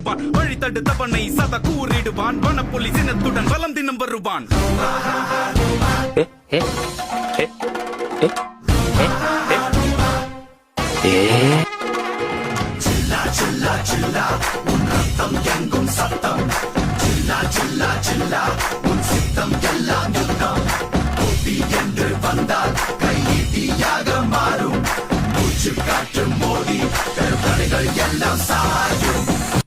வருவான், வழி தடுத்தவனை சத கூறிடுவான், வனப்புலி சினத்துடன் வலம் தினம் வருவான். சில்லா சில்லா சில்லா உன் ரத்தம் எங்க